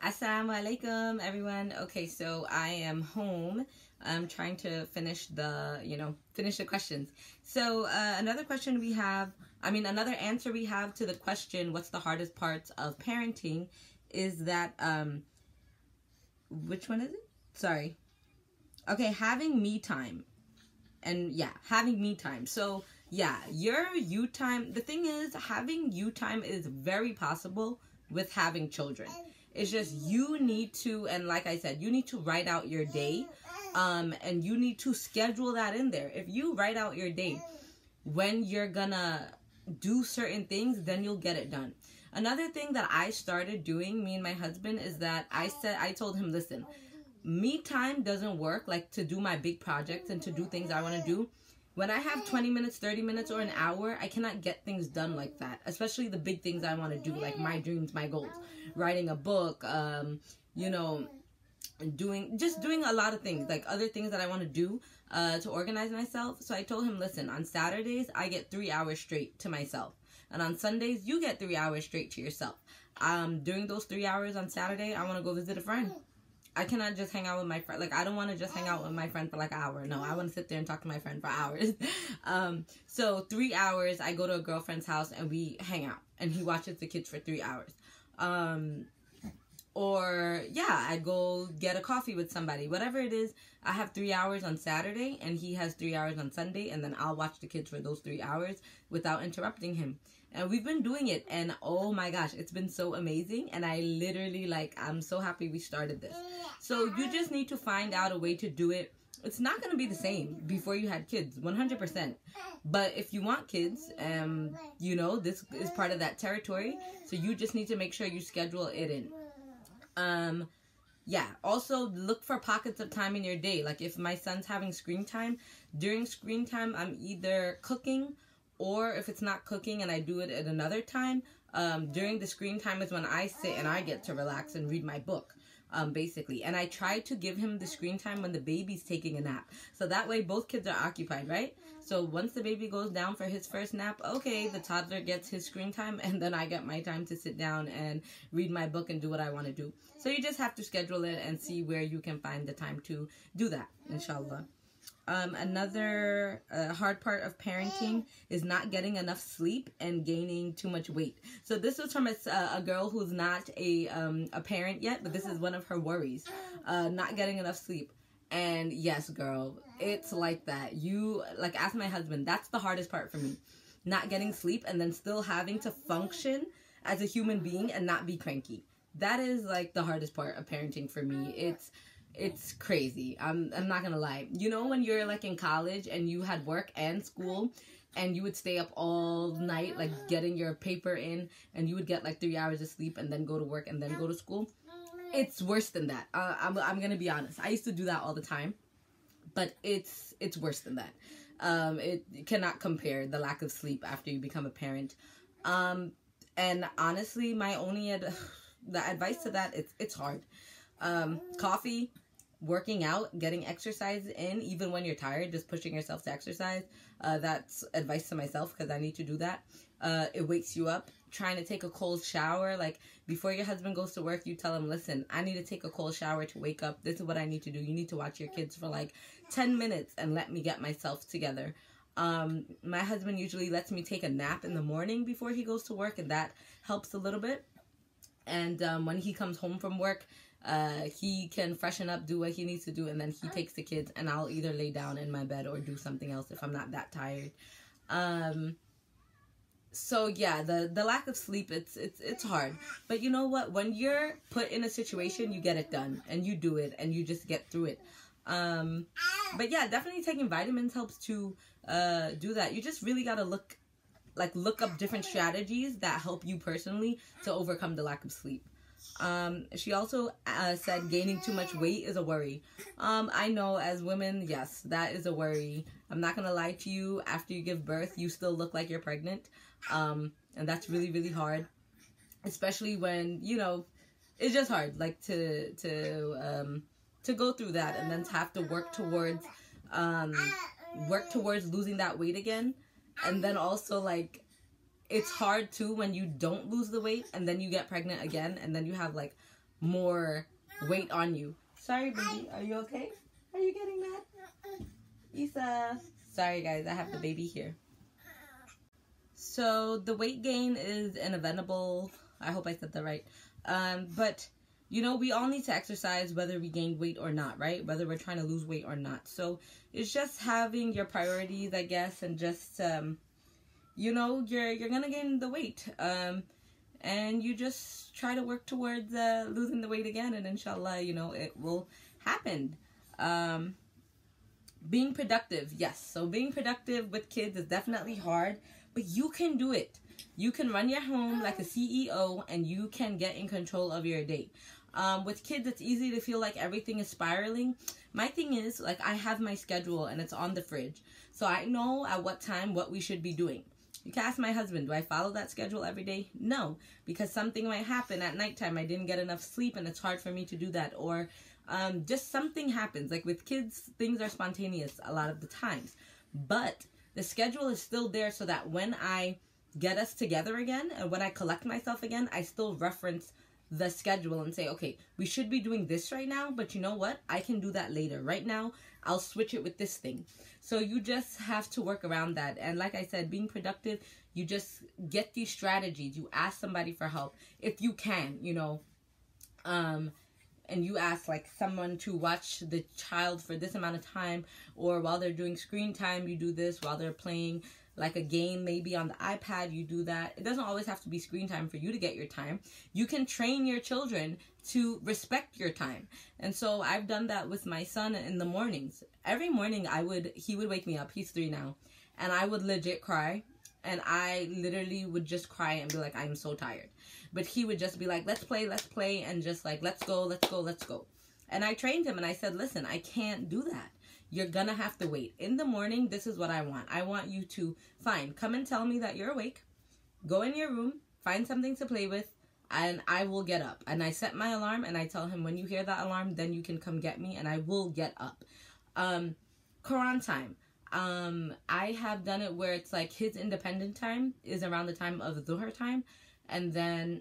Assalamu alaikum, everyone. Okay, so I am home. I'm trying to finish the questions. So another answer we have to the question, what's the hardest parts of parenting, is that, which one is it? Sorry. Okay, having me time. And yeah, having me time. So yeah, your you time, the thing is, having you time is very possible with having children. It's just you need to, and like I said, you need to write out your day, and you need to schedule that in there. If you write out your day when you're gonna do certain things, then you'll get it done. Another thing that I started doing, me and my husband, is that I told him, listen, me time doesn't work, like to do my big projects and to do things I want to do. When I have 20 minutes, 30 minutes, or an hour, I cannot get things done like that. Especially the big things I want to do, like my dreams, my goals. Writing a book, doing a lot of things, like other things that I want to do to organize myself. So I told him, listen, on Saturdays, I get 3 hours straight to myself. And on Sundays, you get 3 hours straight to yourself. During those 3 hours on Saturday, I want to go visit a friend. I cannot just hang out with my friend. Like, I don't want to just hang out with my friend for like an hour. No, I want to sit there and talk to my friend for hours. So 3 hours, I go to a girlfriend's house and we hang out. And he watches the kids for 3 hours. Or, yeah, I go get a coffee with somebody. Whatever it is, I have 3 hours on Saturday and he has 3 hours on Sunday. And then I'll watch the kids for those 3 hours without interrupting him. And we've been doing it, and oh my gosh, it's been so amazing. And I literally, I'm so happy we started this. So you just need to find out a way to do it. It's not going to be the same before you had kids, 100%. But if you want kids, this is part of that territory. So you just need to make sure you schedule it in. Yeah, also look for pockets of time in your day. Like if my son's having screen time, during screen time, I'm either cooking, or if it's not cooking and I do it at another time, during the screen time is when I sit and I get to relax and read my book, basically. And I try to give him the screen time when the baby's taking a nap. So that way both kids are occupied, right? So once the baby goes down for his first nap, okay, the toddler gets his screen time and then I get my time to sit down and read my book and do what I want to do. So you just have to schedule it and see where you can find the time to do that, inshallah. Another hard part of parenting is not getting enough sleep and gaining too much weight. So this was from a girl who's not a parent yet, but this is one of her worries, not getting enough sleep. And yes, girl, it's like that. Ask my husband, that's the hardest part for me. Not getting sleep and then still having to function as a human being and not be cranky. That is like the hardest part of parenting for me. It's crazy. I'm not gonna lie. You know when you're like in college and you had work and school and you would stay up all night like getting your paper in and you would get like 3 hours of sleep and then go to work and then go to school? It's worse than that. I'm gonna be honest. I used to do that all the time, but it's worse than that. It cannot compare, the lack of sleep after you become a parent. And honestly, the advice to that, it's hard. Coffee, working out, getting exercise in, even when you're tired, just pushing yourself to exercise. That's advice to myself because I need to do that. It wakes you up. Trying to take a cold shower, like before your husband goes to work, you tell him, listen, I need to take a cold shower to wake up. This is what I need to do. You need to watch your kids for like 10 minutes and let me get myself together. My husband usually lets me take a nap in the morning before he goes to work, and that helps a little bit. And when he comes home from work, he can freshen up, do what he needs to do, and then he takes the kids, and I'll either lay down in my bed or do something else if I'm not that tired. So yeah, the lack of sleep, it's hard. But you know what? When you're put in a situation, you get it done, and you do it, and you just get through it. But yeah, definitely taking vitamins helps to do that. You just really gotta look up different strategies that help you personally to overcome the lack of sleep. She also said gaining too much weight is a worry. I know as women, yes, that is a worry. I'm not gonna lie to you, after you give birth, you still look like you're pregnant. And that's really, really hard. Especially when, it's just hard, like to go through that and then to have to work towards losing that weight again. And then also like it's hard too when you don't lose the weight and then you get pregnant again and then you have like more weight on you. Sorry, baby. Are you okay? Are you getting mad? Isa. Sorry, guys. I have the baby here. So the weight gain is inevitable. I hope I said that right. But we all need to exercise whether we gain weight or not, right? Whether we're trying to lose weight or not. So it's just having your priorities, I guess, and just you're gonna gain the weight. And you just try to work towards losing the weight again, and inshallah, it will happen. Being productive, yes. So being productive with kids is definitely hard, but you can do it. You can run your home like a CEO, and you can get in control of your day. With kids, it's easy to feel like everything is spiraling. My thing is, like, I have my schedule, and it's on the fridge. So I know at what time what we should be doing. You can ask my husband, do I follow that schedule every day? No, because something might happen at nighttime. I didn't get enough sleep, and it's hard for me to do that. Or just something happens. Like with kids, things are spontaneous a lot of the times. But the schedule is still there so that when I get us together again and when I collect myself again, I still reference the schedule and say, okay, we should be doing this right now, but you know what? I can do that later. Right now, I'll switch it with this thing. So you just have to work around that. And like I said, being productive, you just get these strategies. You ask somebody for help if you can, and you ask like someone to watch the child for this amount of time, or while they're doing screen time, you do this. While they're playing like a game, maybe on the iPad, you do that. It doesn't always have to be screen time for you to get your time. You can train your children to respect your time. And so I've done that with my son in the mornings. Every morning he would wake me up. He's 3 now. And I would legit cry. And I literally would just cry and be like, I'm so tired. But he would just be like, let's play. And just like, let's go. And I trained him and I said, listen, I can't do that. You're gonna have to wait. In the morning, this is what I want. I want you to, come and tell me that you're awake. Go in your room, find something to play with, and I will get up. And I set my alarm, and I tell him, when you hear that alarm, then you can come get me, and I will get up. Quran time. I have done it where it's like his independent time is around the time of Dhuhr time, and then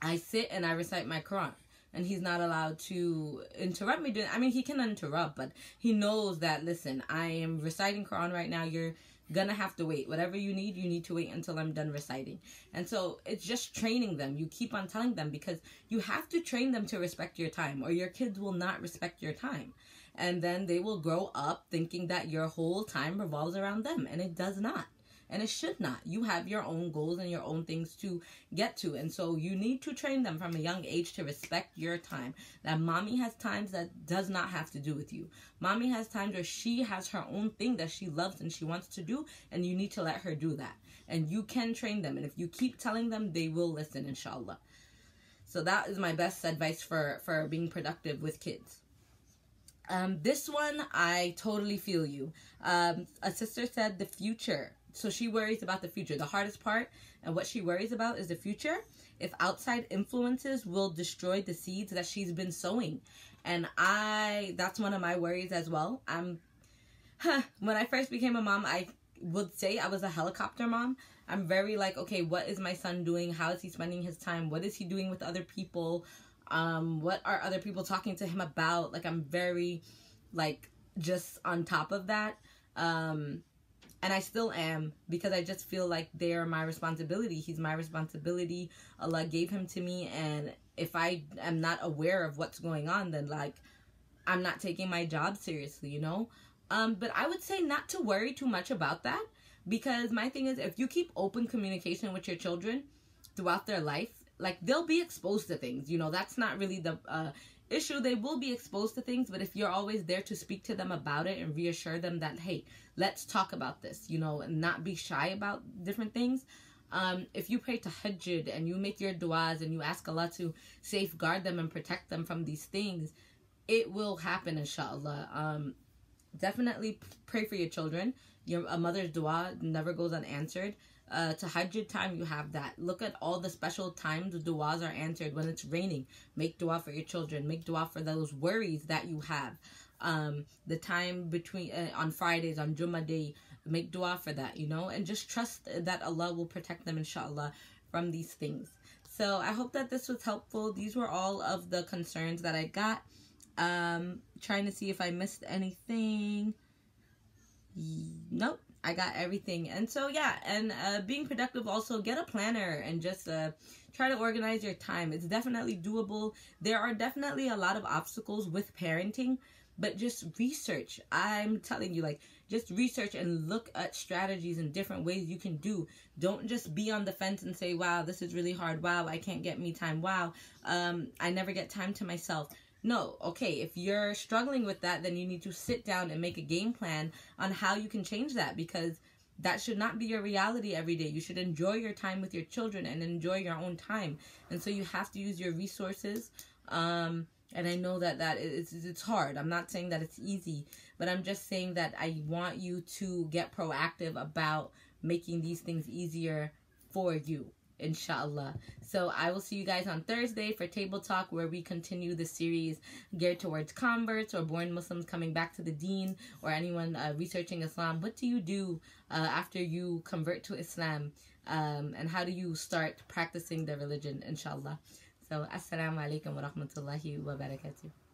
I sit and I recite my Quran. And he's not allowed to interrupt me. He can interrupt, but he knows that, listen, I am reciting Quran right now. You're going to have to wait. Whatever you need to wait until I'm done reciting. And so it's just training them. You keep on telling them because you have to train them to respect your time, or your kids will not respect your time. And then they will grow up thinking that your whole time revolves around them. And it does not. And it should not. You have your own goals and your own things to get to. And so you need to train them from a young age to respect your time. That mommy has times that does not have to do with you. Mommy has times where she has her own thing that she loves and she wants to do. And you need to let her do that. And you can train them. And if you keep telling them, they will listen, inshallah. So that is my best advice for being productive with kids. This one, I totally feel you. A sister said the future. So she worries about the future. The hardest part and what she worries about is the future. If outside influences will destroy the seeds that she's been sowing. And that's one of my worries as well. When I first became a mom, I would say I was a helicopter mom. I'm very like, okay, what is my son doing? How is he spending his time? What is he doing with other people? What are other people talking to him about? Like, I'm very like just on top of that. And I still am, because I just feel like they're my responsibility. He's my responsibility. Allah gave him to me. And if I am not aware of what's going on, then like, I'm not taking my job seriously, But I would say not to worry too much about that. Because my thing is, if you keep open communication with your children throughout their life, like, they'll be exposed to things. That's not really the issue. They will be exposed to things, but if you're always there to speak to them about it and reassure them that, hey, let's talk about this, and not be shy about different things. If you pray tahajjud and you make your du'as and you ask Allah to safeguard them and protect them from these things, it will happen, inshallah. Definitely pray for your children. A mother's du'a never goes unanswered. Tahajjud time, you have that. Look at all the special times the du'as are answered. When it's raining, make du'a for your children. Make du'a for those worries that you have. The time between on Fridays, on Jummah day, make du'a for that, and just trust that Allah will protect them, inshallah, from these things. So I hope that this was helpful. These were all of the concerns that I got. Trying to see if I missed anything. Nope, I got everything. And so yeah, and being productive, also get a planner and just try to organize your time. It's definitely doable. There are definitely a lot of obstacles with parenting, but just research. I'm telling you, like, just research and look at strategies and different ways you can do. Don't just be on the fence and say, wow, this is really hard. Wow, I can't get me time. Wow, I never get time to myself. No, okay, if you're struggling with that, then you need to sit down and make a game plan on how you can change that, because that should not be your reality every day. You should enjoy your time with your children and enjoy your own time. And so you have to use your resources. And I know that it's hard. I'm not saying that it's easy, but I'm just saying that I want you to get proactive about making these things easier for you, inshallah. So I will see you guys on Thursday for Table Talk, where we continue the series geared towards converts or born Muslims coming back to the deen, or anyone researching Islam. What do you do after you convert to Islam? And how do you start practicing the religion, inshallah? So, assalamu alaikum wa rahmatullahi wa barakatuh.